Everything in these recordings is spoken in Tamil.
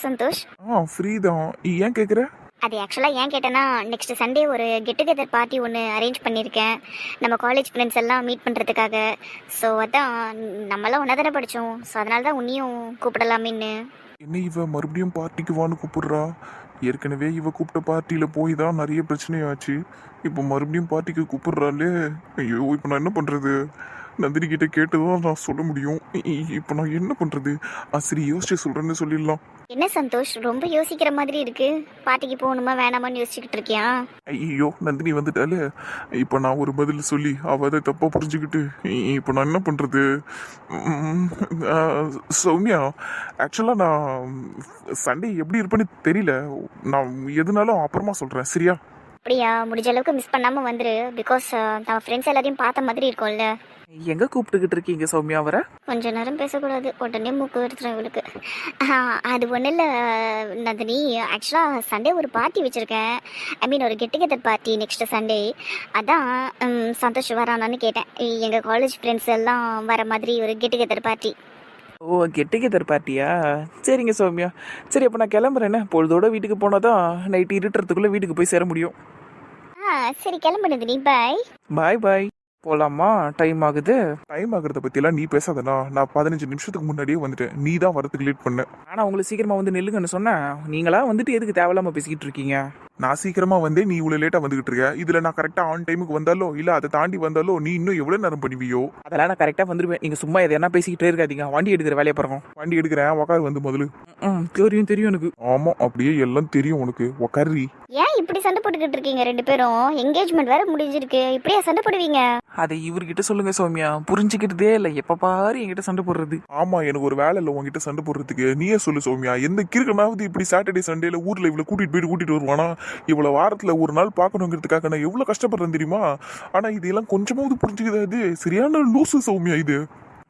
சந்தோஷ்? ஃப்ரீ தான். ஏன் கேட்குற? அது ஆக்சுவலாக ஏன் கேட்டேன்னா, நெக்ஸ்ட் சண்டே ஒரு கெட் டுகெதர் பார்ட்டி ஒன்று அரேஞ்ச் பண்ணியிருக்கேன். நம்ம காலேஜ் ஃப்ரெண்ட்ஸ் எல்லாம் மீட் பண்ணுறதுக்காக. ஸோ அதான், நம்மளாம் ஒன்றா தானே படித்தோம். ஸோ அதனால தான் உன்னையும் கூப்பிடலாமேன்னு. என்ன இவ மறுபடியும் பார்ட்டிக்கு வான்னு கூப்பிடுறா? ஏற்கனவே இவ கூப்பிட்ட பார்ட்டியில் போய் தான் நிறைய பிரச்சனையாச்சு. இப்போ மறுபடியும் பார்ட்டிக்கு கூப்பிடுறாளே. ஐயோ, இப்போ நான் என்ன பண்ணுறது? நந்தினி கிட்ட கேட்டு தான் நான் சொல்ல முடியும். இப்போ நான் என்ன பண்ணுறது? சரி, யோசிச்சு சொல்கிறேன்னு சொல்லிடலாம். என்ன சந்தோஷ், ரொம்ப யோசிக்கிற மாதிரி இருக்கு. பார்ட்டிக்கு போகணுமா வேணாமான்னு யோசிச்சுக்கிட்டு இருக்கியா? ஐயோ, நந்தினி வந்துட்டாலே. இப்போ நான் ஒரு பதில் சொல்லி அவள் அதை தப்பாக புரிஞ்சுக்கிட்டு இப்போ நான் என்ன பண்ணுறது? சௌமியா, ஆக்சுவலாக நான் சண்டே எப்படி இருப்பேன்னு தெரியல. நான் எதுனாலும் அப்புறமா சொல்கிறேன், சரியா? அப்படியா? முடிஞ்ச அளவுக்கு மிஸ் பண்ணாமல் வந்துரு. பிகாஸ் நம்ம ஃப்ரெண்ட்ஸ் எல்லாரையும் பார்த்த மாதிரி இருக்கும்ல. எங்க கூப்பிட்டுக்கிட்டு இருக்கீங்க சௌமியா அவரை? கொஞ்ச நேரம் பேசக்கூடாது, உடனே மூக்கு வருத்துறேன் இவளுக்கு. அது ஒன்றும் இல்லை நந்தினி. ஆக்சுவலாக சண்டே ஒரு பார்ட்டி வச்சுருக்கேன். ஐ மீன் ஒரு get together party next Sunday. அதான் சந்தோஷ் வரானான்னு கேட்டேன். எங்கள் காலேஜ் ஃப்ரெண்ட்ஸ் எல்லாம் வர மாதிரி ஒரு கெட் டுகெதர் பார்ட்டி. ஓ, கெட் டுகெதர் பார்ட்டியா? சரிங்க சௌமியா. சரி, அப்போ நான் கிளம்புறேன்னு. பொழுதோட வீட்டுக்கு போனால் தான் நைட்டு இருட்டுறதுக்குள்ளே வீட்டுக்கு போய் சேர முடியும். சரி, கிளம்பு நந்தினி. பாய். பாய் பாய். போகலாமா? டைம் ஆகுது. டைம் ஆகிறத பற்றியெல்லாம் நீ பேசாதண்ணா. நான் 15 நிமிஷத்துக்கு முன்னாடியே வந்துட்டேன். நீ தான் வரதுக்கு லேட் பண்ண. ஆனால் உங்களை சீக்கிரமாக வந்து நில்லுங்கன்னு சொன்னேன். நீங்களா வந்துட்டு எதுக்கு தேவையில்லாமல் பேசிக்கிட்டு இருக்கீங்க? நான் சீக்கிரமா வந்தே நீ இவ்வளோ லேட்டாக வந்துகிட்டு இருக்க. இதில் நான் கரெக்டாக ஆன் டைமுக்கு வந்தாலோ இல்லை அதை தாண்டி வந்தாலோ நீ இன்னும் எவ்வளோ நேரம் பண்ணுவியோ? அதெல்லாம் நான் கரெக்டாக வந்துடுவேன். நீங்கள் சும்மா எதை என்ன பேசிக்கிட்டே இருக்காதீங்க. வண்டி எடுக்கிற வேலையை பாருங்க. வண்டி எடுக்கிறேன், உக்கார் வந்து முதல்ல. தெரியும் தெரியும் எனக்கு. ஆமாம், அப்படியே எல்லாம் தெரியும் உனக்கு. உக்காரி. ஏன் இப்படி சண்டை போட்டுக்கிட்டு இருக்கீங்க ரெண்டு பேரும்? என்கேஜ்மெண்ட் வேற முடிஞ்சிருக்கு, இப்படியா சண்டை போடுவீங்க? அதை இவர்கிட்ட சொல்லுங்க சௌமியா. புரிஞ்சுக்கிட்டதே இல்லை. எப்போ பாரு என்கிட்ட சண்டை போடுறது. ஆமாம், எனக்கு ஒரு வேலை இல்லை உங்ககிட்ட சண்டை போடுறதுக்கு. நீயே சொல்லு சௌமியா, எந்த கிறுக்கனாவது இப்படி சாட்டர்டே சண்டேல ஊரில் இவ்வளோ கூட்டிகிட்டு வருவானா? இவ்வளோ வாரத்தில் ஒரு நாள் பார்க்கணுங்கிறதுக்காக நான் எவ்வளோ கஷ்டப்படுறேன் தெரியுமா? ஆனால் இதெல்லாம் கொஞ்சமாவது புரிஞ்சுக்கிது. சரியான லூசு சௌமியா இது.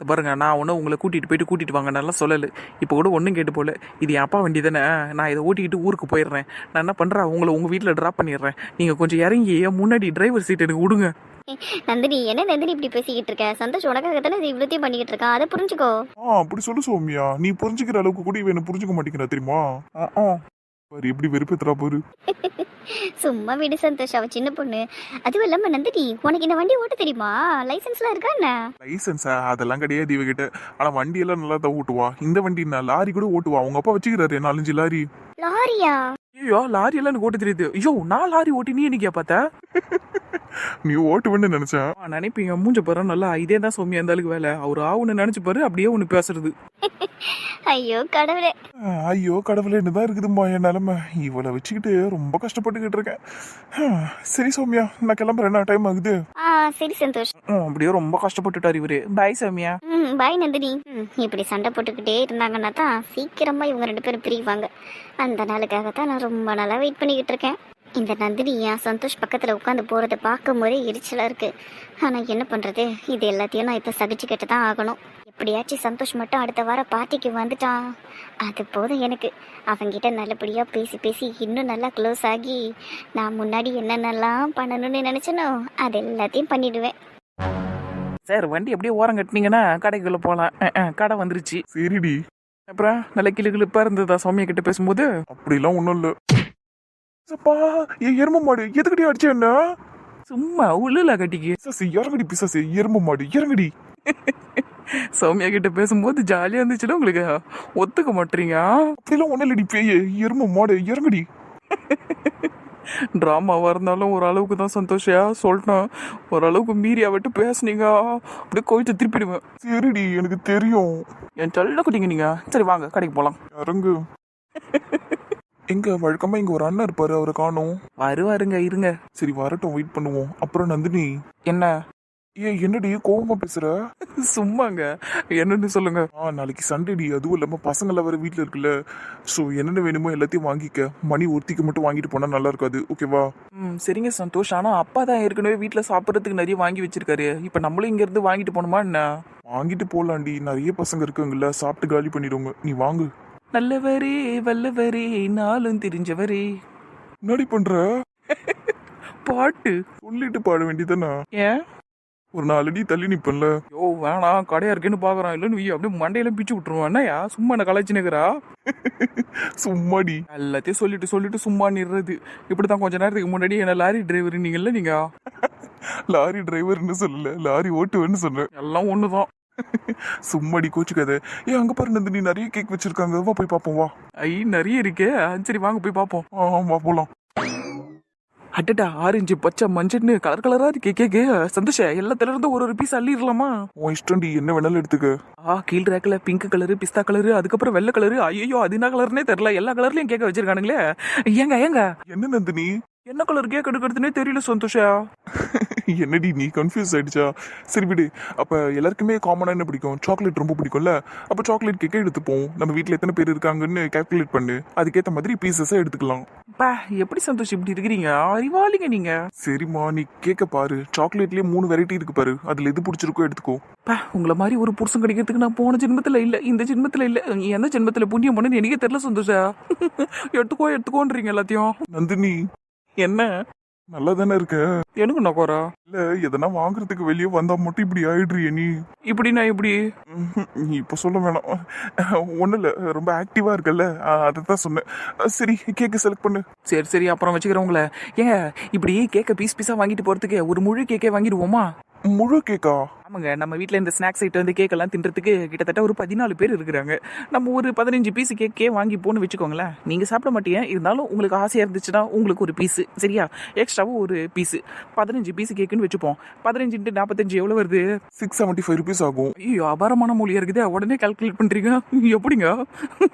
பாருங்க, நான் ஒன்றும் உங்களை கூட்டிகிட்டு வாங்க நல்லா சொல்லலை. இப்போ கூட ஒன்றும் கேட்டு போல. இது என் அப்பா வண்டி தானே. நான் இதை ஓட்டிக்கிட்டு ஊருக்கு போயிடுறேன். நான் என்ன பண்ணுறேன், உங்களை உங்கள் வீட்டில் ட்ராப் பண்ணிடுறேன். நீங்கள் கொஞ்சம் இறங்கி முன்னாடி டிரைவர் சீட் எனக்கு விடுங்க. நந்தினி, என்ன நந்தினி இப்படி பேசிக்கிட்டு இருக்க? சந்தோஷ் உனக்காக தானே இது இவ்வளோத்தையும் பண்ணிக்கிட்டு இருக்கான், அதை புரிஞ்சுக்கோ. அப்படி சொல்லு சௌமியா. நீ புரிஞ்சுக்கிற அளவுக்கு கூட இவன் புரிஞ்சுக்க மாட்டேங்கிறா தெரியுமா? பாரு எப்படி வெறுப்பேத்துறா பாரு. சும்மா விடு சந்தோஷ், அவ சின்ன பொண்ணு. அதுவும் இல்லாம நந்தினி, உனக்கு இந்த வண்டி ஓட்ட தெரியுமா? லைசென்ஸ்லாம் இருக்கா என்ன? லைசன்ஸா? அதெல்லாம் கிடையாது இவகிட்ட. ஆனா வண்டி எல்லாம் நல்லா தான் ஓட்டுவா. இந்த வண்டி நான் லாரி கூட ஓட்டுவா. அவங்க அப்பா வச்சுக்கிறாரு 4-5 லாரி. லாரியா? ஐயோ, லாரி எல்லாம் எனக்கு ஓட்ட தெரியுது. ஐயோ, நான் லாரி ஓட்டி நீ என்னைக்கா பார்த்த? நீ ஓட்டுவேன்னு நினைச்சேன். நினைப்பீங்க மூஞ்ச பாரு. நல்லா இதே தான் சௌமியா அந்த ஆளுக்கு வேலை. அவர் ஆவுன்னு நினைச்சு பாரு, அப்படியே ஒன்று பேசுறது. ஐயோ கடவுளே. ஐயோ கடவுளேன்னு தான் இருக்குதும்மா என் நிலைமை. இவளை வச்சுக்கிட்டு ரொம்ப கஷ்டப்பட்டுக்கிட்டு இருக்கேன். சரி சௌமியா, நான் கிளம்புறேன், டைம் ஆகுது. சரி சந்தோஷ். அப்படியே ரொம்ப கஷ்டப்பட்டுட்டார் இவரு. பாய் சௌமியா. பாய் நந்தினி. இப்படி சண்டை போட்டுக்கிட்டே இருந்தாங்கன்னா தான் சீக்கிரமா இவங்க ரெண்டு பேரும் பிரிவாங்க. அந்த நாளுக்காக தான் நான் ரொம்ப நாளா வெயிட் பண்ணிக்கிட்டு இருக்கேன். இந்த நந்தினி என் சந்தோஷ் பக்கத்தில் உட்காந்து போகிறத பார்க்கும் போதே எரிச்சலாக இருக்குது. ஆனால் என்ன பண்ணுறது, இது எல்லாத்தையும் நான் இப்போ சகிச்சுக்கிட்டு தான் ஆகணும். எப்படியாச்சும் சந்தோஷ் மட்டும் அடுத்த வாரம் பார்ட்டிக்கு வந்துட்டான், அது போதும் எனக்கு. அவங்கிட்ட நல்லபடியாக பேசி பேசி இன்னும் நல்லா க்ளோஸ் ஆகி நான் முன்னாடி என்னென்னலாம் பண்ணணும்னு நினச்சனோ அது எல்லாத்தையும் பண்ணிடுவேன். சார், வண்டி அப்படியே ஓரம் கட்டினீங்கன்னா கடைக்குள்ளே போகலாம். கடை வந்துருச்சு. சரிடி. அப்புறம் நல்ல கிளுகிளுப்பாக இருந்ததா சௌமியா கிட்ட பேசும்போது? அப்படிலாம் ஒன்றும் இல்லை. அப்பா, எரும மாடு எதுக்கடி அடிச்ச என்ன? சும்மா உள்ளல கட்டிக்கு. பிசாசு இறங்கடி, பிசாசு எரும மாடு இறங்கடி. சௌமியா கிட்ட பேசும்போது ஜாலியா இருந்துச்சுல உங்களுக்கு. ஒத்துக்க மாட்டீங்க? அப்படிலாம் ஒன்றும் இல்லடி பேயே, எரும மாடு இறங்கடி. ட்ராமாவா இருந்தாலும் ஓரளவுக்கு தான் சந்தோஷியா சொல்லிட்டேன். ஓரளவுக்கு மீறி அவட்டு பேசுனீங்க அப்படியே கோயிட்டு திருப்பிடுவேன். சரிடி, எனக்கு தெரியும். என் சொல்ல குட்டிங்க நீங்க. சரி வாங்க கடைக்கு போலாம். இறங்கு. எங்க வழக்கமா இங்க ஒரு அண்ணன் இருப்பாரு, அவரை காணோம். வருவாருங்க, இருங்க. சரி வரட்டும், வெயிட் பண்ணுவோம். அப்புறம் நந்தினி. என்ன? என்னடி கோவமா பேசுற? சும்மாங்க, என்னன்னு சொல்லுங்க. நாளைக்கு சண்டேடி, அதுவும் இல்லாம பசங்கள வேற வீட்டுல இருக்குல்ல. ஸோ என்னென்ன வேணுமோ எல்லாத்தையும் வாங்கிக்க. மணி ஒருத்திக்கு மட்டும் வாங்கிட்டு போனா நல்லா இருக்காது, ஓகேவா? சரிங்க சந்தோஷ். ஆனா அப்பா தான் ஏற்கனவே வீட்டுல சாப்பிட்றதுக்கு நிறைய வாங்கி வச்சிருக்காரு. இப்ப நம்மளும் இங்க இருந்து வாங்கிட்டு போகணுமா என்ன? வாங்கிட்டு போலாண்டி, நிறைய பசங்க இருக்காங்கல்ல, சாப்பிட்டு காலி பண்ணிடுவாங்க. நீ வாங்கு. நல்லவரே வல்லவரே நாளும் தெரிஞ்சவரே. முன்னாடி பண்ற பாட்டு சொல்லிட்டு பாட வேண்டியதானே? ஏன் ஒரு 4 அடி தள்ளி நிப்பேன்ல. யோ வேணாம், கடையா இருக்கேன்னு பாக்குறான் இல்லன்னு வை, அப்படியே மண்டையெல்லாம் பிச்சு விட்டுருவான். என்னையா சும்மா என்ன கலாய்ச்சினுக்கிறா? சும்மாடி. எல்லாத்தையும் சொல்லிட்டு சும்மா நிறது. இப்படிதான் கொஞ்ச நேரத்துக்கு முன்னாடி என்ன லாரி டிரைவர் நீங்கல்ல நீங்க. லாரி டிரைவர்னு சொல்லல, லாரி ஓட்டுவேன்னு சொன்னேன். எல்லாம் ஒண்ணுதான். சும்மாடி கோச்சுக்காத. அங்க பாரு நந்தினி, நிறைய கேக் வச்சிருக்காங்க, வா போய் பாப்போம் வா. ஐ நிறைய இருக்கே. சரி வாங்க போய் பாப்போம். வா போலாம். அட்டடா, ஆரஞ்சு பச்சை மஞ்சள்னு கலர் கலரா இருக்கே கேக்கு. சந்தோஷம், எல்லாத்துல இருந்து ஒரு பீஸ் அள்ளிடலாமா? உன் இஷ்டம்டி, என்ன வேணாலும் எடுத்துக்க. கீழ் ரேக்ல பிங்க் கலரு, பிஸ்தா கலரு, அதுக்கப்புறம் வெள்ளை கலரு. ஐயோ அது என்ன கலர்னே தெரியல, எல்லா கலர்லயும் கேக்க வச்சிருக்கானுங்களே. ஏங்க என்ன நந்தினி? என்ன கலர் கேக் எடுக்கிறதுனே தெரியல சந்தோஷா. என்னடி நீ கன்ஃபியூஸ் ஆயிடுச்சா? சரி விடு. அப்ப எல்லாருக்குமே காமனா என்ன பிடிக்கும்? சாக்லேட் ரொம்ப பிடிக்கும்ல. அப்ப சாக்லேட் கேக்கே எடுத்துப்போம். நம்ம வீட்ல எத்தனை பேர் இருக்காங்கன்னு கால்குலேட் பண்ணு, அதுக்கேற்ற மாதிரி பீசஸா எடுத்துக்கலாம். பா எப்படி சந்தோஷம் இப்படி இருக்கிறீங்க? அறிவாளிங்க நீங்க. சரிம்மா, நீ கேக்க பாரு. சாக்லேட்லயே 3 வெரைட்டி இருக்கு பாரு, அதுல எது பிடிச்சிருக்கோ எடுத்துக்கோ. பா உங்களை மாதிரி ஒரு புருஷன் கிடைக்கிறதுக்கு நான் போன ஜென்மத்துல இல்ல, இந்த ஜென்மத்துல இல்ல, எந்த ஜென்மத்துல புண்ணியம் பண்ணு எனக்கே தெரியல சந்தோஷா. எடுத்துக்கோன்றீங்க எல்லாத்தையும். நந்தினி, என்ன நல்லா தானே இருக்க? எனக்கு நக்கோரா? இல்ல, எதனா வாங்குறதுக்கு வெளியே வந்தா மட்டும் இப்படி ஆயிடுறிய நீ? இப்படி நான் இப்படி நீ இப்ப சொல்ல வேணாம். ஒண்ணு இல்ல, ரொம்ப ஆக்டிவா இருக்கல்ல, அதைத்தான் சொன்னேன். சரி, கேக்கு செலக்ட் பண்ணு. சரி அப்புறம் வச்சுக்கிறவங்கள. ஏங்க இப்படி கேக்க பீஸ் பீஸா வாங்கிட்டு போறதுக்கு ஒரு முழு கேக்கே வாங்கிடுவோமா? முழு கேக்கா? ஆமாங்க, நம்ம வீட்டில் இந்த ஸ்நாக்ஸ் ஐட்டம் வந்து கேக்கெல்லாம் தின்றதுக்கு கிட்டத்தட்ட ஒரு 14 பேர் இருக்கிறாங்க. நம்ம ஒரு 15 பீஸ் கேக்கே வாங்கி போன்னு வச்சுக்கோங்களேன். நீங்கள் சாப்பிட மாட்டீங்க, இருந்தாலும் உங்களுக்கு ஆசையாக இருந்துச்சுன்னா உங்களுக்கு ஒரு பீஸு, சரியா? எக்ஸ்ட்ராவும் ஒரு பீஸு, 15 பீஸ் கேக்குன்னு வச்சுப்போம். 15 × 45 எவ்வளோ வருது? 675 ருபீஸ் ஆகும். ஐயோ அபாரமான மொழியாக இருக்குது, உடனே கால்குலேட் பண்ணுறீங்க எப்படிங்க?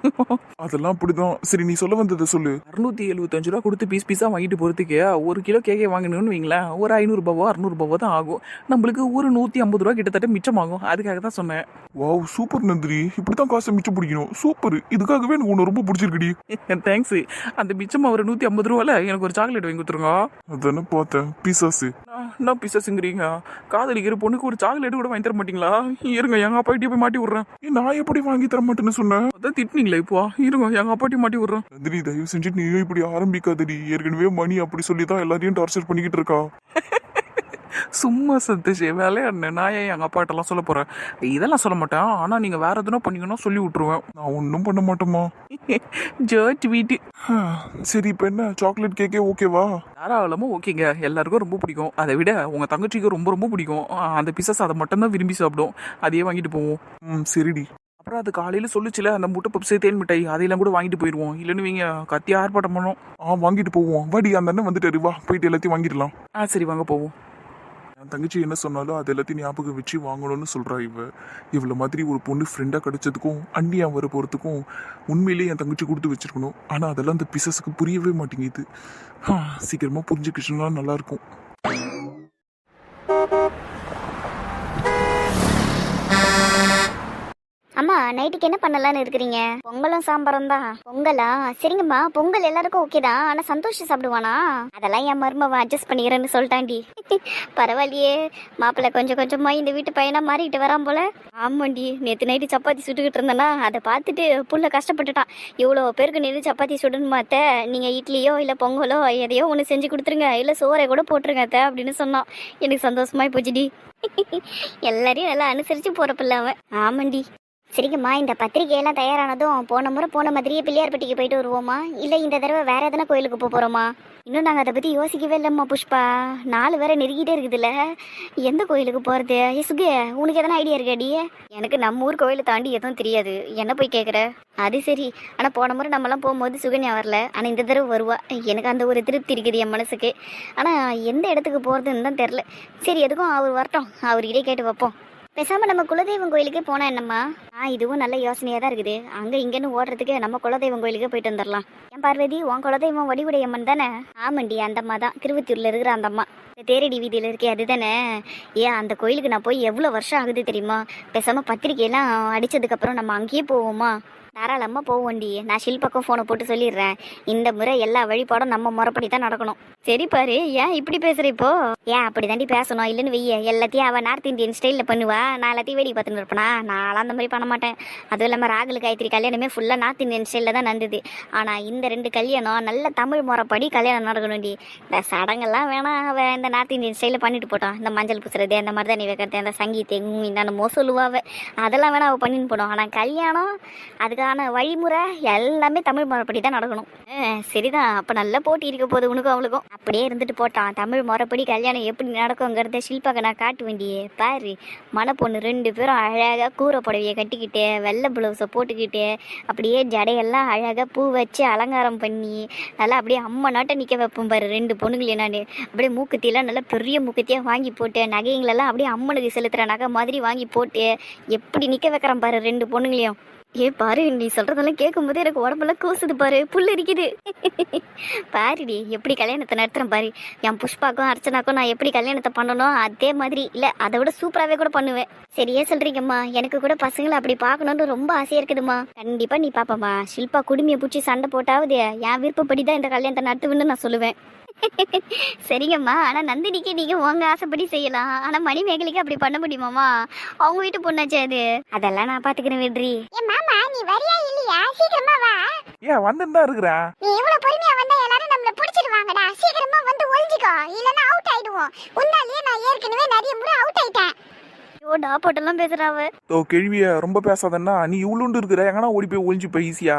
அதெல்லாம் அப்படிதான். சரி, நீ சொல்ல வந்ததை சொல்லு. 675 ரூபா கொடுத்து பீஸ் பீஸாக வாங்கிட்டு போகிறதுக்கு 1 கிலோ கேக்கே வாங்கணும்னு வைங்களேன், ஒரு 500 ரூபாவோ 600 ரூபாவோ தான் ஆகும். நம்மளுக்கு ஒரு 150 ரூபா கிட்டத்தட்ட மிச்சமாகும். அதுக்காக தான் சொன்னேன். வாவ், சூப்பர் நந்தினி, இப்படித்தான் காசை மிச்சம் பிடிக்கணும். சூப்பர், இதுக்காகவே எனக்கு உன்னை ரொம்ப பிடிச்சிருக்குடி. தேங்க்ஸ். அந்த மிச்சமா ஒரு 150 ரூபால எனக்கு ஒரு சாக்லேட் வாங்கி கொடுத்துருங்க. அதானே பார்த்தேன், பீசாஸு. என்ன பீசஸ்ங்கிறீங்க? காதலிக்கிற பொண்ணுக்கு ஒரு சாக்லேட் கூட வாங்கி தர மாட்டீங்களா? இருங்க எங்க அப்பாட்டியே போய் மாட்டி விடுறேன். நான் எப்படி வாங்கி தர மாட்டேன்னு சொன்னேன்? அதான் திட்டினீங்களே இப்போ. இருங்க எங்க அப்பாட்டியே மாட்டி விடுறேன். நந்தினி, தயவு செஞ்சு நீயும் இப்படி ஆரம்பிக்காதடி. ஏற்கனவே மணி அப்படி சொல்லிதான் எல்லாரையும் டார்ச்சர் பண்ணிக்கிட்டு இருக்கா. சும்மா சந்தோஷ் விளையாடுனேன். நான் ஏன் எங்க அப்பாட்டெல்லாம் சொல்ல போறேன்? இதெல்லாம் சொல்ல மாட்டேன். ஆனா நீங்க வேற எதுனா பண்ணீங்கன்னா சொல்லி விட்டுருவேன். நான் ஒன்றும் பண்ண மாட்டோமா. ஜர்ஜ் வீட்டு. சரி, இப்போ என்ன, சாக்லேட் கேக்கே ஓகேவா? தாராளமா ஓகேங்க, எல்லாருக்கும் ரொம்ப பிடிக்கும். அதை விட உங்க தங்கச்சிக்கு ரொம்ப ரொம்ப பிடிக்கும். அந்த பீசஸ் அதை மட்டும் தான் விரும்பி சாப்பிடும். அதையே வாங்கிட்டு போவோம். சரிடி. அப்புறம் அது காலையில சொல்லுச்சுல, அந்த முட்டை பப்ஸ் தேன் மிட்டாய் அதையெல்லாம் கூட வாங்கிட்டு போயிடுவோம். இல்லைன்னு நீங்க கத்தி ஆர்ப்பாட்டம் பண்ணோம். வாங்கிட்டு போவோம். வாடி, அந்த அண்ணன் வந்துட்டாரு, வா போயிட்டு எல்லாத்தையும் வாங்கிடலாம். சரி வாங்க போவோம். என் தங்கச்சி என்ன சொன்னாலும் அது எல்லாத்தையும் ஞாபகம் வச்சு வாங்கணும்னு சொல்றா. இவ்வளோ மாதிரி ஒரு பொண்ணு ஃப்ரெண்டாக கிடைச்சதுக்கும் அண்ணியா வர போகிறதுக்கும் உண்மையிலேயே என் தங்கச்சி கொடுத்து வச்சிருக்கணும். ஆனால் அதெல்லாம் அந்த பிசஸுக்கு புரியவே மாட்டேங்குது. சீக்கிரமாக புரிஞ்சுக்கிச்சுன்னா நல்லாயிருக்கும். அம்மா, நைட்டுக்கு என்ன பண்ணலான்னு இருக்கிறீங்க? பொங்கலும் சாம்பாரும் தான். பொங்கலா? சரிங்கம்மா, பொங்கல் எல்லாருக்கும் ஓகே தான். ஆனா சந்தோஷ் சாப்பிடுவானா? அதெல்லாம் என் மருமவன் அட்ஜஸ்ட் பண்ணிக்கிறேன்னு சொல்லிட்டாண்டி. பரவாயில்லையே, மாப்பிள்ளை கொஞ்சம் கொஞ்சமா இந்த வீட்டு பையனா மாறிட்டு வரான் போல. ஆமாண்டி, நேற்று நைட்டு சப்பாத்தி சுட்டுக்கிட்டு இருந்தேன்னா அதை பார்த்துட்டு புள்ள கஷ்டப்பட்டுட்டான். இவ்வளோ பேருக்கு நேற்று சப்பாத்தி சுடணுமா அத்தை, நீங்கள் இட்லியோ இல்லை பொங்கலோ எதையோ ஒன்று செஞ்சு கொடுத்துருங்க, இல்லை சோறை கூட போட்டுருங்க அத்தை அப்படின்னு சொன்னான். எனக்கு சந்தோஷமாய் போச்சுடி. எல்லாரையும் நல்லா அனுசரித்து போகிற பிள்ளை அவன். ஆமாண்டி. சரிங்கம்மா, இந்த பத்திரிகையெல்லாம் தயாரானதும் போன முறை போன மாதிரியே பிள்ளையார்பட்டிக்கு போயிட்டு வருவோமா, இல்லை இந்த தடவை வேற எதனா கோயிலுக்கு போகிறோமா? இன்னும் நாங்கள் அதை பற்றி யோசிக்கவே இல்லைம்மா புஷ்பா. 4 வேற நெருங்கிட்டே இருக்குதுல்ல, எந்த கோயிலுக்கு போகிறது? சுகு, உனக்கு எதனா ஐடியா இருக்காடி? எனக்கு நம்ம ஊர் கோயிலை தாண்டி எதுவும் தெரியாது, என்ன போய் கேட்குற? அது சரி, ஆனால் போன முறை நம்மலாம் போகும்போது சுகன்யா வரல, ஆனால் இந்த தடவை வருவா. எனக்கு அந்த ஒரு திருப்தி இருக்குது என் மனசுக்கு. ஆனால் எந்த இடத்துக்கு போகிறதுன்னு தான் தெரில. சரி, எதுக்கும் அவர் வரட்டும், அவர்கிட்டே கேட்டு வைப்போம். பேசாமல் நம்ம குலதெய்வம் கோயிலுக்கே போனால் என்னம்மா? இதுவும் நல்ல யோசனையாக தான் இருக்குது. அங்கே இங்கேன்னு ஓடுறதுக்கு நம்ம குலதெய்வம் கோயிலுக்கே போயிட்டு வந்துடலாம். ஏன் பார்வதி, உன் குலதெய்வம் வடிவுடையம்மன் தானே? ஆமாண்டி, அந்த அம்மா தான், திருவத்தூரில் இருக்கிற அந்த அம்மா. இந்த தேரடி வீதியில் இருக்கே அது தானே? அந்த கோயிலுக்கு நான் போய் எவ்வளோ வருஷம் ஆகுது தெரியுமா? பேசாமல் பத்திரிக்கையெல்லாம் அடித்ததுக்கப்புறம் நம்ம அங்கேயே போவோமா? தாராளமாக போவோண்டி. நான் ஷில்பாக்கும் ஃபோனை போட்டு சொல்லிடுறேன். இந்த முறை எல்லா வழிபாடும் நம்ம முறைப்படி தான் நடக்கணும். சரி பாரு, ஏன் இப்படி பேசுற இப்போ? ஏன் அப்படி தாண்டி பேசணும், இல்லைன்னு வெய்ய எல்லாத்தையும் அவள் நார்த் இந்தியன் ஸ்டைலில் பண்ணுவா, நான் எல்லாத்தையும் வேடிக்கை பார்த்துன்னு இருப்பேனா? நான்லாம் அந்த மாதிரி பண்ண மாட்டேன். அதுவும் இல்லாமல் ராகுல் காயத்ரி கல்யாணமே ஃபுல்லாக நார்த் இந்தியன் ஸ்டைலில் தான் நடந்தது. ஆனால் இந்த 2 கல்யாணம் நல்ல தமிழ் முறைப்படி கல்யாணம் நடக்கணும்டி. இந்த சடங்கெல்லாம் வேணாம், அவள் இந்த நார்த் இந்தியன் ஸ்டைலில் பண்ணிட்டு போட்டான். இந்த மஞ்சள் பூசுறது, அந்த மாதிரி தான் நீ வைக்கிறது, அந்த சங்கீதம் என்னென்னமோ சொல்லுவாள், அதெல்லாம் வேணா அவள் பண்ணின்னு போடும். ஆனால் கல்யாணம் அதுக்கான வழிமுறை எல்லாமே தமிழ் முறைப்படி தான் நடக்கணும். சரிதான், அப்போ நல்லா போட்டி இருக்க போகுது உனக்கும் அவளுக்கும். அப்படியே இருந்துட்டு போட்டான். தமிழ் முறைப்படி கல்யாணம் எப்படி நடக்குங்கிறத ஷில்பாக்க நான் காட்டு வேண்டியே. பாரு, மணப்பொண்ணு 2 பேரும் அழகாக கூரை புடவையை கட்டிக்கிட்டு வெள்ளை ப்ளவுஸை போட்டுக்கிட்டு அப்படியே ஜடையெல்லாம் அழகாக பூ வச்சு அலங்காரம் பண்ணி நல்லா அப்படியே அம்மா நாட்டை நிற்க வைப்போம் பாரு 2 பொண்ணுங்களையும். நான் அப்படியே மூக்குத்தியெல்லாம் நல்லா பெரிய மூக்குத்தியாக வாங்கி போட்டு நகைங்களெல்லாம் அப்படியே அம்மனுக்கு செலுத்துகிற நகை மாதிரி வாங்கி போட்டு எப்படி நிற்க வைக்கிறேன் பாரு 2 பொண்ணுங்களையும். பாரு, நீ சொல்றதெல்லாம் கேட்கும் போது எனக்கு உடம்பெல்லாம் கூசுது பாரு, புல் இருக்குது. பாருடி எப்படி கல்யாணத்தை நடத்துறேன் பாரு. என் புஷ்பாக்கும் அர்ச்சனாக்கும் நான் எப்படி கல்யாணத்தை பண்ணணும் அதே மாதிரி இல்லை, அதை விட சூப்பராகவே கூட பண்ணுவேன். சரியா சொல்றீங்கம்மா, எனக்கு கூட பசங்களை அப்படி பார்க்கணுன்னு ரொம்ப ஆசையா இருக்குதுமா. கண்டிப்பா நீ பாப்பம்மா. ஷில்பா குடுமையை பிடிச்சி சண்டை போட்டாவது என் விருப்பப்படி தான் இந்த கல்யாணத்தை நடத்துவேன்னு நான் சொல்லுவேன். சரிங்கம்மா, ஆனா நந்தினிக்கு நீங்க உங்க ஆசைப்படி செய்யலாம். ஆனா மணிமேகலைக்கு அப்படி பண்ண முடியுமாமா? அவங்க வீட்டு பொண்ணாச்சு அது. அதெல்லாம் நான் பாத்துக்கிறேன் வெற்றி. மாமா, நீ வரியா இல்லையா? சீக்கிரமா வா. ஏன் வந்துட்டு இருக்கிறேன். நீ இவ்வளவு பொறுமையா வந்தா எல்லாரும் நம்மள பிடிச்சிடுவாங்கடா. சீக்கிரமா வந்து ஒளிஞ்சிக்கோ, இல்லனா அவுட் ஆயிடுவோம். உன்னாலேயே நான் ஏற்கனவே நிறைய முறை அவுட் ஆயிட்டேன். டா போட்டெல்லாம் பேசுறாவ. கேள்விய ரொம்ப பேசாதன்னா, நீ இவ்வளோண்டு இருக்கிற எங்கன்னா ஓடி போய் ஒளிஞ்சுப்ப ஈஸியா.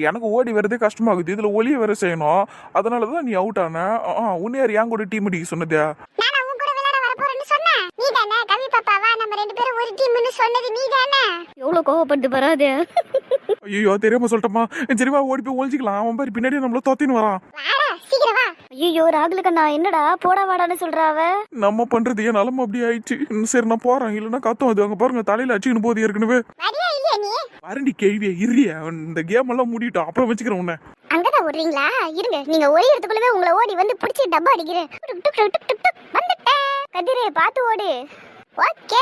எனக்கு ஓடி வரதே கஷ்டமாகுது, இதுல ஒளிய வேற செய்யணும். அதனாலதான் நீ அவுட் ஆன. உன்னை யார் என் கூட டீம் அடிக்க சொன்னதா? நான் உன் கூட விளையாட வர போறேன்னு சொன்னேன். நீ தானே கவி பாப்பாவா நம்ம 2 பேரும் ஒரு டீம்னு சொன்னது நீ தானே? எவ்வளவு கோவப்பட்டு வராது. ஐயோ தெரியாம சொல்லிட்டமா. சரிவா ஓடி போய் ஒளிஞ்சிக்கலாம். அவன் பாரு பின்னாடி நம்மள தோத்தின்னு வரான். சீக்கிரம் வா. ஐயோ ராகுலுக்கு நான் என்னடா போடா வாடான்னு சொல்றாவ. நம்ம பண்றது ஏன் நிலம அப்படி ஆயிடுச்சு. சரி நான் போறேன், இல்லன்னா கத்தம் அது அங்க பாருங்க தலையில அச்சுன்னு போது ஏற்கனவே. வரியா இல்லையா நீ? வரண்டி கேள்வியா இறிய. இந்த கேம் எல்லாம் முடிட்டோம், அப்புறம் வச்சுக்கிறேன் உன்னை. அங்கதான் ஓடுறீங்களா? இருங்க, நீங்க ஒளியறதுக்குள்ளவே உங்களை ஓடி வந்து பிடிச்சி டப்பா அடிக்கிறேன். வந்துட்டேன். கதிரே பார்த்து ஓடு. ஓகே.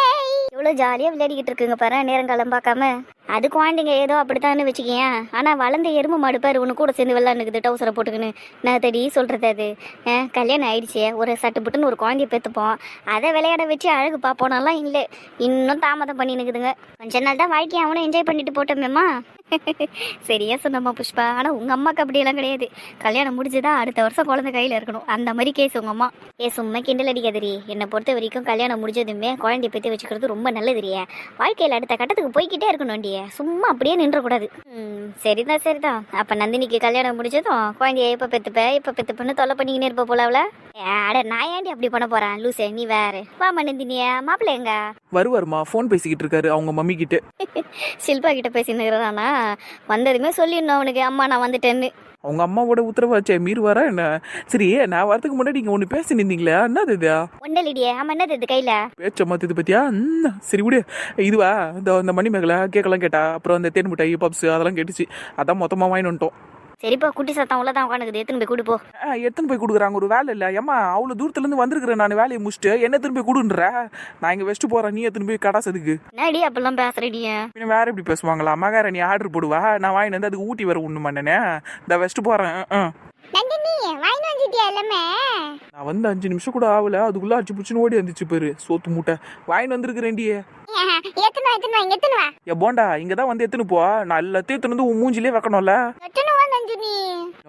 இவ்வளவு ஜாலியா விளையாடிக்கிட்டு இருக்குங்க பாரு, நேரங்காலம் பார்க்காம. அது குழந்தைங்க ஏதோ அப்படித்தான்னு வச்சுக்கேன். ஆனா வளர்ந்த எருமை மாடு பாரு உனக்கு கூட சேர்ந்து விளாண்டுக்குது டவுசரை போட்டுக்கின்னு. நான் தடி சொல்றது அது. கல்யாணம் ஆயிடுச்சு, ஒரு சட்டு புட்டுன்னு ஒரு குழந்தைய பெற்றுப்போம், அதை விளையாட வச்சு அழகு பார்ப்போனாலாம் இல்லை. இன்னும் தாமதம் பண்ணி நிற்குதுங்க. கொஞ்ச நாள் தான் வாழ்க்கையை அவனும் என்ஜாய் பண்ணிட்டு போட்டோமேம்மா. சரியா சொன்னம்மா புஷ்பா. ஆனா உங்க அம்மாக்கு அப்படியெல்லாம் கிடையாது. கல்யாணம் முடிஞ்சுதான் அடுத்த வருஷம் குழந்தை கையில இருக்கணும், அந்த மாதிரி கேஸ் உங்க அம்மா. சும்மா கிண்டல் அடிக்காதரி. என்னை பொறுத்த வரைக்கும் கல்யாணம் முடிஞ்சதுமே குழந்தைய பெற்று வச்சுக்கிறது ரொம்ப நல்லதுரியா. வாழ்க்கையில அடுத்த கட்டத்துக்கு போய்கிட்டே இருக்கணும்டிய, சும்மா அப்படியே நின்றக்கூடாது. சரிதான். அப்ப நந்தினிக்கு கல்யாணம் முடிஞ்சதும் குழந்தைய எப்ப பெத்துப்பன்னு தொல்லை பண்ணிக்கினே இருப்ப போல அவள. அட நான் ஏன்டி அப்படி பண்ண போறேன் லூசே, நீ வேற. வாமா நந்தினியா, மாப்பிள்ள எங்க? வருவாருமா, போன் பேசிக்கிட்டு இருக்காரு அவங்க மம்மி கிட்ட. ஷில்பா கிட்ட பேசினுறானா? வந்ததுமே சொல்லிடணும் அவனுக்கு, அம்மா நான் வந்துட்டேன்னு. அவங்க அம்மாவோட உத்தரவாச்சே மீறு வர என்ன? சரி, நான் வரதுக்கு முன்னாடி நீங்க ஒண்ணு பேசி நின்றீங்களா? என்னது இது? ஒண்டலிடியே. ஆமா, என்னது இது கையில? பேச்ச மாத்தது பத்தியா? சரி விடு. இதுவா இந்த மணிமேகலை கேட்கலாம் கேட்டா, அப்புறம் அந்த தேன் மிட்டாய் பப்ஸ் அதெல்லாம் கேட்டுச்சு, அதான் மொத்தமா வாங்கிட்டு வந்துட்டோம். சரிப்பா, குட்டி சத்தம் உள்ளதான் உட்காந்துக்குது, எத்தனை போய் கூடு போ. எத்தனை போய் கொடுக்குறாங்க, ஒரு வேலை இல்லை. ஏமா அவ்வளோ தூரத்துல இருந்து வந்திருக்கிறேன் நான், வேலையை முடிச்சுட்டு என்ன திரும்பி கொடுன்ற. நான் இங்க வெஸ்ட் போறேன், நீ எத்தனை போய் கடாசதுக்கு என்னடி அப்பெல்லாம் பேசுறடிய? பின்ன வேற எப்படி பேசுவாங்களா? மகார நீ ஆர்டர் போடுவா, நான் வாங்கிட்டு வந்து அதுக்கு ஊட்டி வர ஒண்ணு மண்ணனே. இந்த வெஸ்ட் போறேன். நான் வந்து 5 நிமிஷம் கூட ஆகல, அதுக்குள்ள அடிச்சு புடிச்சுன்னு ஓடி வந்துச்சு பாரு சோத்து மூட்டை. வாங்கிட்டு வந்திருக்கிறேன்டியே. போண்டா இங்கதான் வந்து எத்தனை போ, நான் எல்லாத்தையும் எடுத்துன்னு வந்து உன் மூஞ்சிலே வைக்கணும்ல.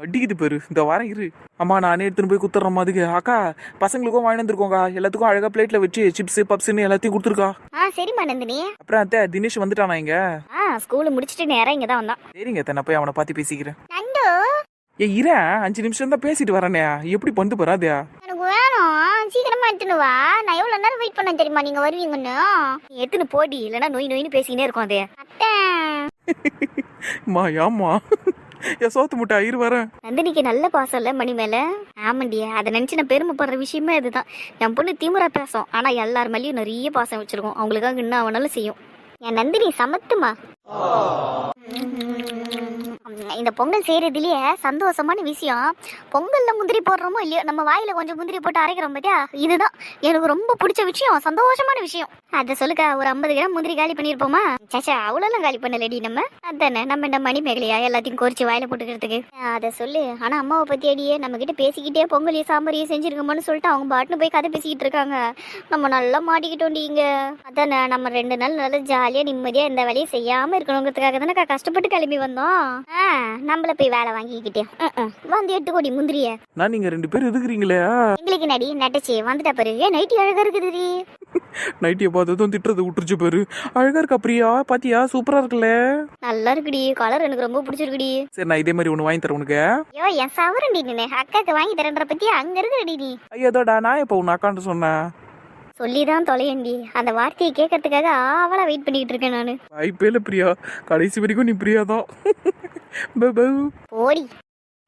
அடிக்குது பாரு, இந்த வாரம் இரு. அம்மா நானே எடுத்துன்னு போய் குத்துறேன் அதுக்கு. அக்கா பசங்களுக்கும் வாங்கி வந்துருக்கோங்க, எல்லாத்துக்கும் அழகா பிளேட்ல வச்சு சிப்ஸ் பப்ஸ்ன்னு எல்லாத்தையும் கொடுத்துருக்கா. சரிம்மா நந்தினி. அப்புறம் அத்தை தினேஷ் வந்துட்டானா இங்க? ஸ்கூல் முடிச்சிட்டு நேரம் இங்கதான் வந்தான். சரிங்க, நான் போய் அவனை பார்த்து பேசிக்கிறேன். இரேன் 5 நிமிஷம் தான் பேசிட்டு வரனே, எப்படி பண்ணு போறாதே? எனக்கு வேணும், சீக்கிரமா எடுத்துன்னு வா. நான் எவ்வளவு நேரம் வெயிட் பண்ண தெரியுமா நீங்க வருவீங்கன்னு? எடுத்துன்னு போடி, இல்லைன்னா நோயின்னு பேசிக்கினே இருக்கும் அதே. ஏமா என் சோத்து முட்டை இரு வரேன். நந்தினிக்கு நல்ல பாசம் இல்ல மணி மேல? ஆமாண்டியா, அதை நினைச்சு நான் பெருமைப்படுற விஷயமே இதுதான். என் பொண்ணு திமுறா பேசும், ஆனா எல்லார் மேலேயும் நிறைய பாசம் வச்சிருக்கோம். அவங்களுக்காக இன்னும் அவனாலும் செய்யும். என் நந்தினி சமத்துமா. இந்த பொங்கல் செய்யறதுலயே சந்தோஷமான விஷயம், பொங்கல்ல முந்திரி போடுறோமோ இல்லையோ, நம்ம வாயில கொஞ்சம் முந்திரி போட்டு அரைக்கிறோம் பாத்தியா, இதுதான் எனக்கு ரொம்ப பிடிச்ச விஷயம், சந்தோஷமான விஷயம். அதை சொல்லுக்கா, ஒரு 50 கிராம் முந்திரி காலி பண்ணிருப்போமா? சாச்சா, அவ்வளோலாம் காலி பண்ணலடி நம்ம. அதானே நம்ம இந்த மணி மேகலையா எல்லாத்தையும் கோரிச்சு வாயில போட்டுக்கிறதுக்கு. அதை சொல்லு. ஆனா அம்மாவை பத்தி அடியே நம்ம கிட்ட பேசிக்கிட்டே பொங்கலையும் சாம்பாரையும் செஞ்சிருக்கோம்னு சொல்லிட்டு அவங்க பாட்டுன்னு போய் கதை பேசிக்கிட்டு இருக்காங்க. நம்ம நல்லா மாட்டிக்கிட்டோம் இங்க. அதானே நம்ம 2 நாள் நல்லா ஜாலியா நிம்மதியா இந்த வேலையை செய்யாம இருக்கணுங்கிறதுக்காக தானே கஷ்டப்பட்டு கிளம்பி வந்தோம். நம்மள போய் வேலை வாங்கிக்கிட்டே வந்து எடுத்துக்கோடி முந்திரிய. நான் நீங்க 2 பேரும் இருக்கிறீங்களே. எங்களுக்கு நடி நட்டச்சி வந்துட்டா பாரு. ஏன் நைட்டி அழகா இருக்குது. நைட்டியை பார்த்ததும் திட்டுறது விட்டுருச்சு பாரு. அழகா இருக்கா பிரியா, பாத்தியா? சூப்பரா இருக்குல்ல. நல்லா இருக்குடி. கலர் எனக்கு ரொம்ப பிடிச்சிருக்குடி. சரி, நான் இதே மாதிரி ஒன்று வாங்கி தரேன் உனக்கு. ஐயோ, என் சவரண்டி நீ அக்காக்கு வாங்கி தரேன்ற பத்தி அங்க இருக்குடி நீ. ஐயோடா, நான் இப்போ உன் அக்கான்னு சொன்னேன். சொல்லிதான் தொலையண்டி. அந்த வார்த்தையை கேட்கறதுக்காக ஆவலா வெயிட் பண்ணிட்டு இருக்கேன் நானு. வாய்ப்பே இல்லை பிரியா, கடைசி வரைக்கும் நீ பிரியா தான். போடி.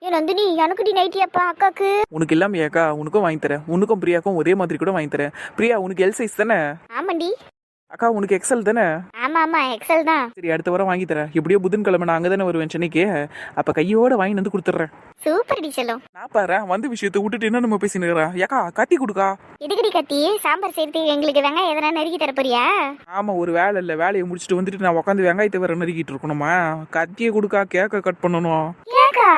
ஏன் நந்தினி, எனக்குடி நைட்டியாப்பா அக்காக்கு. உனக்கு இல்லாம ஏக்கா, உனக்கும் வாங்கி தரேன். உனக்கும் பிரியாக்கும் ஒரே மாதிரி கூட வாங்கி தரேன். பிரியா, உனக்கு எல் சைஸ் தானே? ஆமாண்டி. அக்கா, உனக்கு எக்ஸல் தானே? ஆமா ஆமா, எக்ஸல் தான். சரி, அடுத்த வாரம் வாங்கி தரேன். எப்படியோ புதன்கிழமை நான் அங்கே தானே வருவேன் சென்னைக்கு. அப்போ கையோட வாங்கி வந்து கொடுத்துட்றேன். சூப்பர் டி செல்லம். நான் பாரு வந்து விஷயத்தை விட்டுட்டு என்ன நம்ம பேசினுக்கிறேன். ஏக்கா, கத்தி கொடுக்கா. எதுக்கடி கத்தி? சாம்பார் சேர்த்து எங்களுக்கு வெங்காயம் எதனா நறுக்கி தர போறியா? ஆமாம், ஒரு வேலை இல்லை. வேலையை முடிச்சுட்டு வந்துட்டு நான் உட்காந்து வெங்காயத்தை வேற நறுக்கிட்டு இருக்கணுமா? கத்தியை கொடுக்கா. கேக்க கட் பண்ணணும். கேக்கா?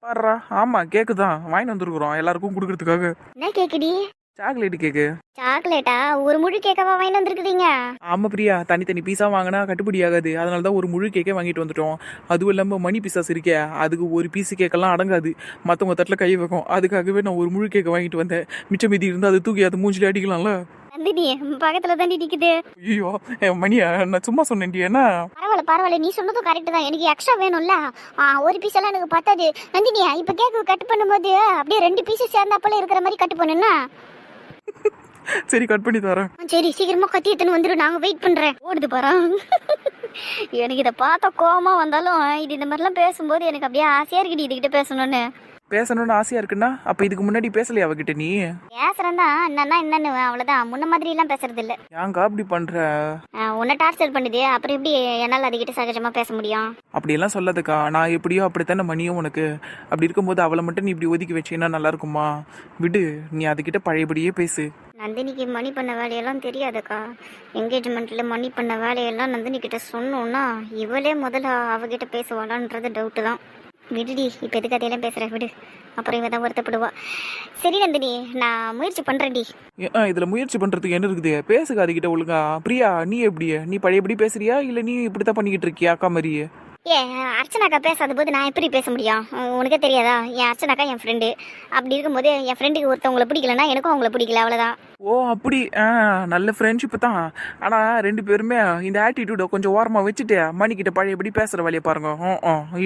பாடுறா. ஆமாம், கேக்கு தான் வாங்கி வந்துருக்குறோம் எல்லாருக்கும் கொடுக்கறதுக்காக. என்ன கேக்குடி? சாக்லேட் கேக்கு. சாக்லேட்டா? ஒரு முழு கேக்கவா வாங்கி வந்திருக்குறீங்க? ஆமாம் பிரியா, தனித்தனி பீஸா வாங்கினா கட்டுப்படி ஆகாது. அதனால தான் ஒரு முழு கேக்கே வாங்கிட்டு வந்துட்டோம். அதுவும் இல்லாமல் மணி பீஸாஸ் இருக்கே, அதுக்கு ஒரு பீஸு கேக்கெல்லாம் அடங்காது. மற்றவங்க தட்டில் கை வைக்கும். அதுக்காகவே நான் ஒரு முழு கேக்கை வாங்கிட்டு வந்தேன். மிச்சம் மீதி இருந்தால் அதை தூக்கி அதை மூஞ்சிலே அடிக்கலாம்ல. நந்தினி பக்கத்துல தான் நிக்குது. ஐயோ மணியா, நான் சும்மா சொன்னேன். என்ன பரவாயில்ல பரவாயில்ல, நீ சொன்னதும் கரெக்ட் தான். எனக்கு எக்ஸ்ட்ரா வேணும்ல. ஒரு பீஸ் எல்லாம் எனக்கு பத்தாது. நந்தினியா, இப்ப கேக்கு கட் பண்ணும்போது அப்படியே 2 பீஸ் சேர்ந்தாப்பல இருக்கிற மாதிரி கட் பண்ணுன்னா. சரி, கட் பண்ணி தரேன். சரி, சீக்கிரமா கத்தி எடுத்துன்னு வந்துடும். நாங்க வெயிட் பண்றேன். ஓடுது பாரு. எனக்கு இதை பார்த்தா கோவமா வந்தாலும் இது இந்த மாதிரிலாம் பேசும்போது எனக்கு அப்படியே ஆசையா இருக்குடி இதுகிட்ட பேசணும்னு. பேசணும்னு ஆசையா இருக்குன்னா அப்ப இதுக்கு முன்னாடி பேசலையா அவகிட்ட நீ? பேசுறேன் தான், என்னன்னா என்னன்னு அவ்வளவுதான். முன்ன மாதிரி எல்லாம் பேசுறது இல்ல. ஏங்கா அப்படி பண்ற? உன்னை டார்ச்சர் பண்ணுது, அப்புறம் எப்படி என்னால அதுகிட்ட சகஜமா பேச முடியும்? அப்படியெல்லாம் சொல்லாதுக்கா. நான் எப்படியோ அப்படித்தானே மணியும் உனக்கு. அப்படி இருக்கும்போது அவளை மட்டும் நீ இப்படி ஒதுக்கி வச்சீங்கன்னா நல்லா இருக்குமா? விடு, நீ அதுகிட்ட பழையபடியே பேசு. நந்தினிக்கு மணி பண்ண வேலையெல்லாம் தெரியாதுக்கா. என்கேஜ்மெண்ட்ல மணி பண்ண வேலையெல்லாம் நந்தினி கிட்ட சொன்னோம்னா இவளே முதல்ல அவகிட்ட பேசுவாளான்றது டவுட்டு தான். விடுடி, இப்போ எதுக்கு அதையெல்லாம் பேசுற? விடு, அப்புறம் இவ தான் வருத்தப்படுவா. சரி நந்தினி, நான் முயற்சி பண்றேன்டி. இதுல முயற்சி பண்றதுக்கு என்ன இருக்குது? பேசுக அதுகிட்ட ஒழுங்கா. பிரியா, நீ எப்படியே? நீ பழையபடி பேசுறியா இல்ல நீ இப்படித்தான் பண்ணிக்கிட்டு இருக்கியா அக்கா மாதிரியே? அர்ச்சனாக்கா பேசாத போது நான் எப்படி பேச முடியும்? உனக்கே தெரியாதா? என் அர்ச்சனாக்கா என் ஃப்ரெண்டு. அப்படி இருக்கும்போது என் ஃப்ரெண்டுக்கு ஒருத்தவங்களை பிடிக்கலன்னா எனக்கும் அவங்கள பிடிக்கல, அவ்வளோதான். ஓ அப்படி. நல்ல ஃப்ரெண்ட்ஷிப் தான். ஆனால் 2 பேருமே இந்த ஆட்டிடியூடை கொஞ்சம் ஓரமாக வச்சுட்டு மணிக்கிட்ட பழையபடி பேசுகிற வேலையை பாருங்க.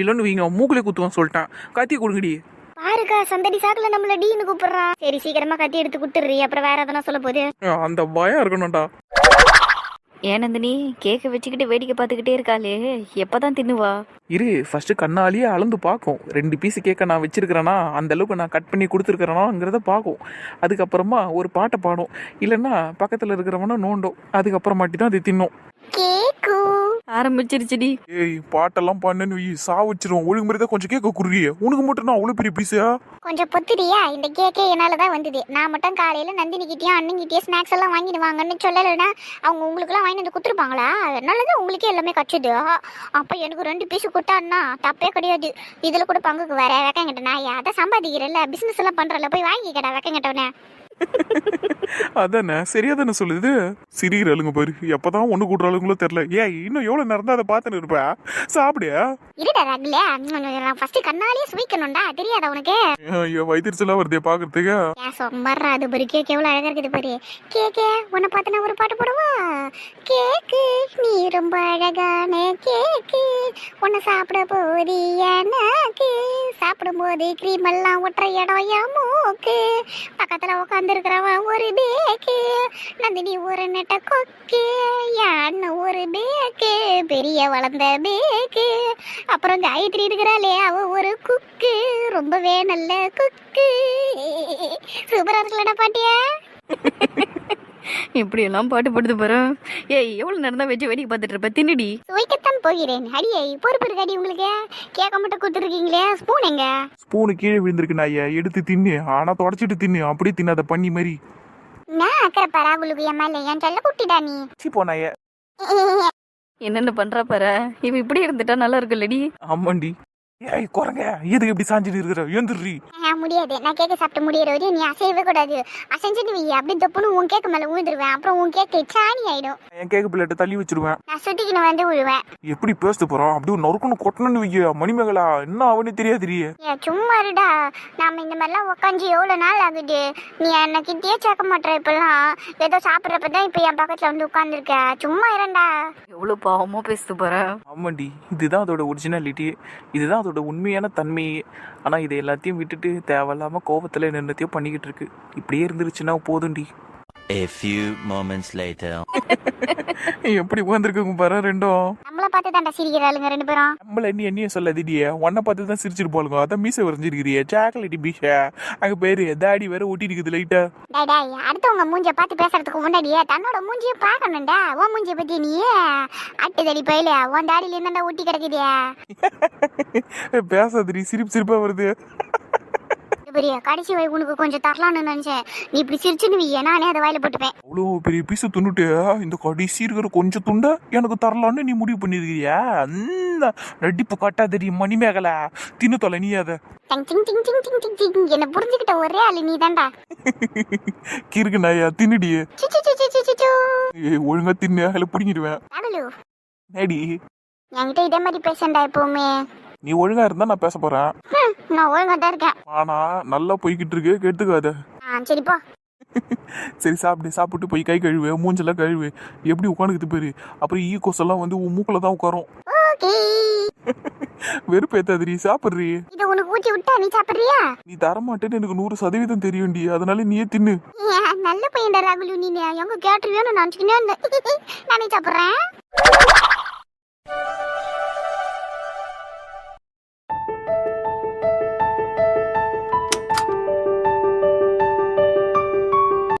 இல்லைன்னு வீங்க மூக்கிலே குத்துவான் சொல்லிட்டேன். கத்தி கொடுங்கடி. பாருக்கா, சந்தடி சாக்குல நம்மள டீன்னு கூப்பிடுறான். சரி, சீக்கிரமா கத்தி எடுத்து கொடுத்துடுறீ, அப்புறம் வேற எதனா சொல்ல போகுது. அந்த பயம் இருக்கணும்டா. ஏன் நந்தினி கேக்கை வச்சுக்கிட்டு வேடிக்கை பார்த்துக்கிட்டே இருக்காளே, எப்பதான் தின்னுவா? இரு, ஃபர்ஸ்ட் கண்ணாலேயே அளந்து பார்க்கும். 2 பீஸ் கேட்க நான் வச்சிருக்கிறேன்னா அந்த அளவுக்கு நான் கட் பண்ணி கொடுத்துருக்கிறேனாங்கிறத பார்க்கும். அதுக்கப்புறமா ஒரு பாட்டை பாடும், இல்லைன்னா பக்கத்தில் இருக்கிறவனா நோண்டும். அதுக்கப்புறமாட்டி தான் அது தின்னும். கேக்கு ஆரம்பிச்சிருச்சுடி. ஏய், பாட்டெல்லாம் பண்ணுன்னு சாவச்சிரும். ஒழுங்கு மாதிரி தான் கொஞ்சம் கேட்க குறுறிய. உனக்கு மட்டும் நான் அவ்வளோ பெரிய பீஸா? கொஞ்சம் பொத்துடியா? இந்த கேக்கே என்னாலதான் வந்தது. நான் மட்டும் காலையில நந்தினி கிட்டயும் அண்ணங்கிட்டயும் ஸ்நாக்ஸ் எல்லாம் வாங்கிட்டு வாங்கன்னு சொல்லலைன்னா அவங்க உங்களுக்குலாம் வாங்கி வந்து கொடுத்துருப்பாங்களா? அதனாலதான் உங்களுக்கே எல்லாமே கச்சுது. அப்ப எனக்கு 2 பீஸ் கொடுத்தான்னா தப்பே கிடையாது. இதுல கூட பங்குக்கு வேற வெக்கங்கிட்ட நான் அதை சம்பாதிக்கிறேன்ல, பிசினஸ் எல்லாம் பண்றல, போய் வாங்கிக்கடா வெக்கங்கிட்டவனே. அதானே சரியா தானே சொல்லுது. சிரிக்கிறாளுங்க பாரு. எப்பதான் ஒண்ணு கூடுறாளுங்களோ தெரியல. ஏய், இன்னும் எவ்வளவு நேரம் தான் அதை பார்த்துன்னு இருப்ப? சாப்பிடியா? இருடா ரகுல, நான் ஃபர்ஸ்ட் கண்ணாலேயே சுவிக்கணும்டா. தெரியாதா உனக்கு? ஐயோ, வயிற்றுச்செல்லாம் வருதே பாக்குறதுக்கு. ஏன் சொம்மர்றா, அது பாரு கேக் எவ்வளவு அழகா இருக்குது பாரு. கேக்கே, உன்னை பார்த்து நான் ஒரு பாட்டு போடுவா. கேக்கு நீ ரொம்ப அழகான கேக்கு, உன்னை சாப்பிட போது எனக்கு சாப்பிடும் போது கிரீம் எல்லாம் ஒற்ற இடம் என் மூக்கு, பக்கத்துல உட்காந்து இருக்கிறவன் ஒரு பேக்கு, நந்தினி ஒரு நெட்ட கொக்கு, என் ஒரு பேக்கு, பெரிய வளர்ந்த பேக்கு, அப்புறம் காயத்ரி இருக்கிறாளே அவ ஒரு குக்கு, ரொம்பவே நல்ல குக்கு. சூப்பரா இருக்கலடா பாட்டியா? இப்படி எல்லாம் பாட்டு போடுது பாரு. ஏய், எவ்வளவு நேரம் தான் வச்சு வேடிக்கை பார்த்துட்டு இருப்ப? தின்னுடி. சுவைக்கத்தான் போகிறேன். அடியே, பொறுப்பு இருக்கு அடி உங்களுக்கு. கேட்க மட்டும் கொடுத்துருக்கீங்களே, ஸ்பூன் எங்க? ஸ்பூனு கீழே விழுந்திருக்கு நாய, எடுத்து தின்னு. ஆனா தொடச்சிட்டு தின்னு, அப்படியே தின்னாத பண்ணி மாதிரி. நான் அக்கறப்பா ராகுலுக்கு என் மேல என் செல்ல குட்டிடா நீ. சி போனாயே. என்னென்ன பண்றா பாரு. இவ இப்படி இருந்துட்டா நல்லா இருக்குல்லடி. ஆமாண்டி. ஏய் குரங்க, எதுக்கு இப்படி சாஞ்சிட்டு இருக்கிற? எழுந்துடுறி. முடியாது, நான் கேக்க சாப்பிட்டு முடியற வரையும் நீ அசையவே கூடாது. அசைஞ்சிட்டு வை, அப்படி தொப்புன்னு உன் கேக்கு மேல விழுந்துருவேன். அப்புறம் உன் கேக்கு சாணி ஆயிடும். என் கேக்கு பிள்ளைட்ட தள்ளி வச்சிருவேன். நான் சுட்டிக்கின்னு வந்து விழுவேன். எப்படி பேசிட்டு போறான்? அப்படியே நொறுக்கணும் கொட்டணும்னு வைக்க. மணிமேகலா என்ன அவனே தெரியாதுரியே. ஏன் சும்மா இருடா. நாம இந்த மாதிரிலாம் உக்காஞ்சி எவ்வளவு நாள் ஆகுது. நீ என்ன கிட்டே சேர்க்க மாட்டேற. இப்பெல்லாம் ஏதோ சாப்பிட்றப்பதான் இப்ப என் பக்கத்துல வந்து உட்காந்துருக்க. சும்மா இரண்டா. எவ்வளவு பாவமா பேசிட்டு போற. ஆமாண்டி, இதுதான் அதோட ஒரிஜினாலிட்டி, இதுதான் அதோட உண்மையான தன்மை. ஆனால் இதை எல்லாத்தையும் விட்டுட்டு தேவையில்லாமல் கோபத்தில் என்னென்னத்தையும் பண்ணிக்கிட்டு இருக்கு. இப்படியே இருந்துருச்சுன்னா போதும்டி. A few moments later. எப்படி உட்காந்துருக்குங்க பாரு ரெண்டும். நம்மள பார்த்து தாண்டா சிரிக்கிறாளுங்க ரெண்டு பேரும். நம்மள என்னையே சொல்லாதிடியே, உன்னை பார்த்து தான் சிரிச்சிட்டு போலுங்க. அதான் மீசை வரைஞ்சிருக்கிறியே சாக்லேட்டி பீஷா. அங்கே பேரு தாடி வேற ஒட்டி இருக்குது லைட்டா. டாய் அடுத்தவங்க மூஞ்சிய பார்த்து பேசுறதுக்கு முன்னாடியே தன்னோட மூஞ்சிய பார்க்கணும்டா. உன் மூஞ்சிய பத்தி நீ அட்டுதடி பயில உன் தாடியில இருந்தாண்டா ஒட்டி கிடக்குதியா. பேசாதடி, சிரிப்பா வருது. பெரிய கடைசி வரை உனக்கு கொஞ்சம் தரலான்னு நினைச்சேன். நீ இப்படி சிரிச்சுன்னு வைய, நானே அதை வாயில போட்டுப்பேன். அவ்வளோ பெரிய பீஸை துண்டுட்டு இந்த கடைசி இருக்கிற கொஞ்சம் துண்டை எனக்கு தரலான்னு நீ முடிவு பண்ணிருக்கிறியா? அந்த நடிப்பு காட்டாதடி மணிமேகலை. தின்னு தொலை நீ அதை. என்ன புரிஞ்சுக்கிட்ட ஒரே ஆளு நீ தான்டா. கிறுக்கு நாயா, தின்னுடியே. ஒழுங்கா தின்னு, அதில் பிடிங்கிடுவேன். நேடி என்கிட்ட இதே மாதிரி பேசண்டா எப்பவுமே. நீ ஒழுங்கா இருந்தா நான் பேச போறேன். நான் ஒழுங்கா தான் இருக்கேன். ஆனா நல்லா போய்கிட்டு இருக்கு, கெடுத்துக்காத. சரிப்பா. சரி சாப்பிட்டு போய் கை கழுவு, மூஞ்செல்லாம் கழுவு. எப்படி உட்காந்துக்கிட்டு போயிரு. அப்புறம் ஈ கொசெல்லாம் வந்து உன் மூக்கில் தான் உட்காரும். வெறுப்பேத்தாதிரி, சாப்பிட்றி. இதை உனக்கு ஊற்றி விட்டா நீ சாப்பிட்றியா? நீ தரமாட்டேன்னு எனக்கு 100% தெரியும்டி. அதனால நீயே தின்னு. நல்ல பையன்டா ராகுலு. நீ எங்க கேட்டுருவியோன்னு நினச்சிக்கினே இருந்தேன். நானே சாப்பிட்றேன்.